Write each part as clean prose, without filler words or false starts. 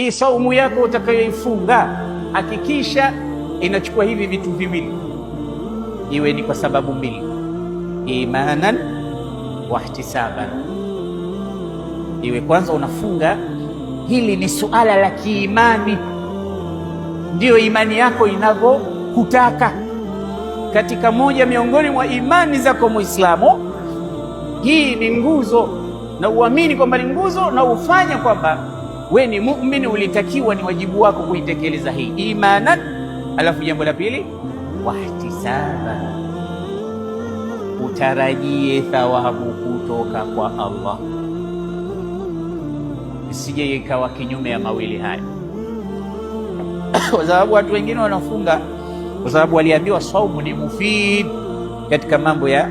Hii saumu yako utakayoifunga hakikisha inachukua hivi vitu viwili, iwe ni kwa sababu mbili, imanan wa ihtisaban. Iwe kwanza unafunga, hili ni suala la kiimani, ndiyo imani yako inavyokutaka. Katika moja miongoni mwa imani zako Muislamu, hii ni nguzo, na uamini kwamba ni nguzo na ufanye kwamba we ni muumini, ulitakiwa ni wajibu wako kuitekeleza hii imanan. Alafu jambo la pili, wahtisaba, utarajie thawabu kutoka kwa Allah, isije ikawa kinyume ya mawili haya. Kwa sababu watu wengine wanafunga kwa sababu waliambiwa saumu ni mufid katika mambo ya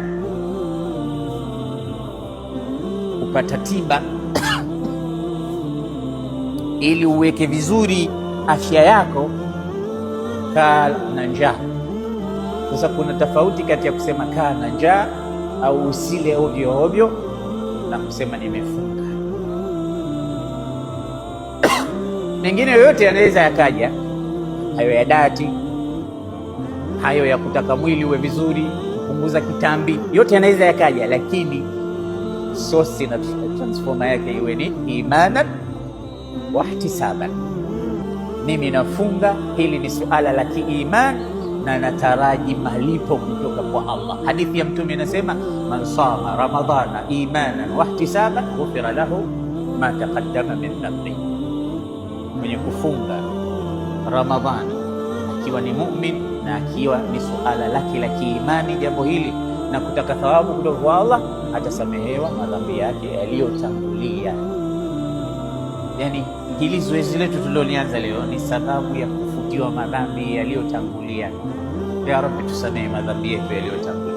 kupata tiba ili uweke vizuri afya yako, kaa na njaa. Sasa kuna tofauti kati ya kusema kaa na njaa au usile ovyo ovyo na kusema nimefunga. Mengine yoyote yanaweza yakaja, hayo ya dati, hayo ya kutaka mwili uwe vizuri, kupunguza kitambi, yote yanaweza yakaja, lakini sosi na transforma yake iwe ni imanan wa ihtisaban. Mimi nafunga, hili ni suala la kiimani na nataraji malipo kutoka kwa Allah. Hadithi ya Mtume inasema, man sama ramadhana imanan wa ihtisaban ghufira lahu ma taqaddama min dhanbi. Mwenye kufunga Ramadhani akiwa ni mu'min na akiwa ni suala lake la kiimani jambo hili na kutaka thawabu kutoka kwa Allah, atasamehewa madhambi yake yaliyotangulia. Yani hili zoezi letu tulilolianza leo ni sababu ya kufutiwa madhambi yaliyotangulia. Ya Rabbi, tusamehe madhambi yetu yaliyotangulia.